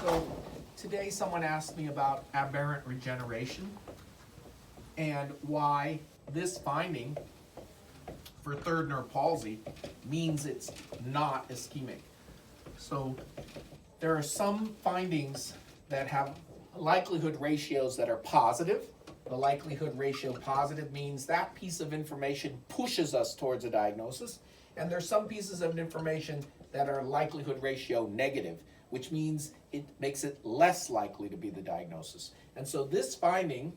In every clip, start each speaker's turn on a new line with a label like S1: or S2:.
S1: So today someone asked me about aberrant regeneration and why this finding for third nerve palsy means it's not ischemic. So there are some findings that have likelihood ratios that are positive. The likelihood ratio positive means that piece of information pushes us towards a diagnosis. And there's some pieces of information that are likelihood ratio negative, which means it makes it less likely to be the diagnosis. And so this finding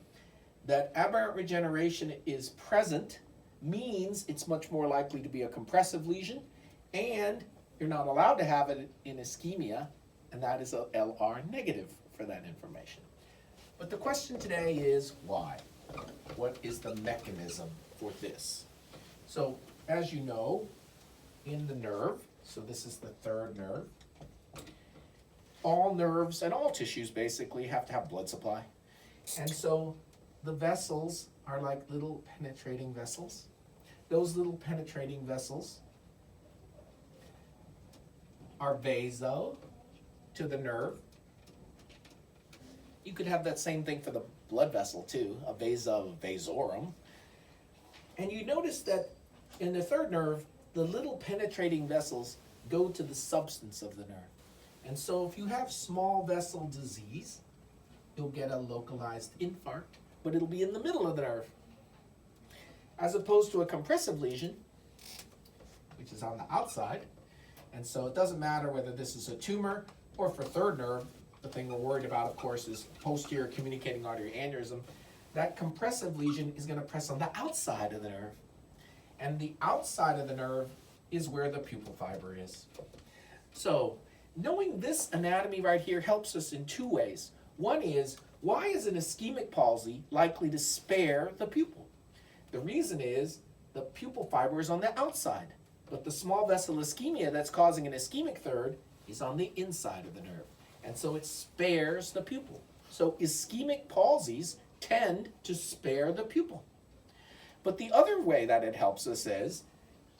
S1: that aberrant regeneration is present means it's much more likely to be a compressive lesion, and you're not allowed to have it in ischemia, and that is a LR negative for that information. But the question today is why? What is the mechanism for this? So as you know, in the nerve, so this is the third nerve, all nerves and all tissues basically have to have blood supply. And so the vessels are like little penetrating vessels. Those little penetrating vessels are vaso to the nerve. You could have that same thing for the blood vessel too, a vasa vasorum. And you notice that in the third nerve, the little penetrating vessels go to the substance of the nerve. And so if you have small vessel disease, you'll get a localized infarct, but it'll be in the middle of the nerve. As opposed to a compressive lesion, which is on the outside. And so it doesn't matter whether this is a tumor or for third nerve, the thing we're worried about, of course, is posterior communicating artery aneurysm. That compressive lesion is going to press on the outside of the nerve. And the outside of the nerve is where the pupil fiber is. So knowing this anatomy right here helps us in two ways. One is, why is an ischemic palsy likely to spare the pupil? The reason is the pupil fiber is on the outside, but the small vessel ischemia that's causing an ischemic third is on the inside of the nerve. And so it spares the pupil. So ischemic palsies tend to spare the pupil. But the other way that it helps us is,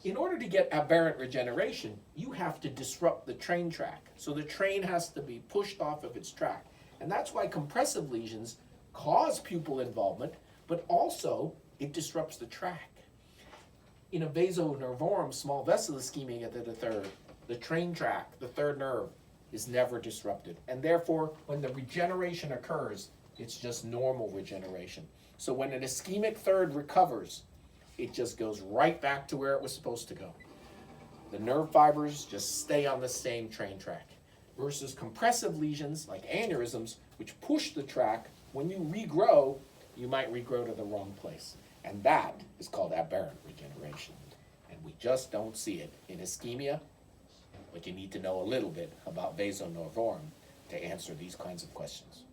S1: in order to get aberrant regeneration, you have to disrupt the train track. So the train has to be pushed off of its track. And that's why compressive lesions cause pupil involvement, but also it disrupts the track. In a vasonervorum small vessel ischemia to the third, the train track, the third nerve, is never disrupted. And therefore, when the regeneration occurs, it's just normal regeneration. So when an ischemic third recovers, it just goes right back to where it was supposed to go. The nerve fibers just stay on the same train track. Versus compressive lesions like aneurysms, which push the track, when you regrow, you might regrow to the wrong place. And that is called aberrant regeneration. And we just don't see it in ischemia, but you need to know a little bit about vasonervorum to answer these kinds of questions.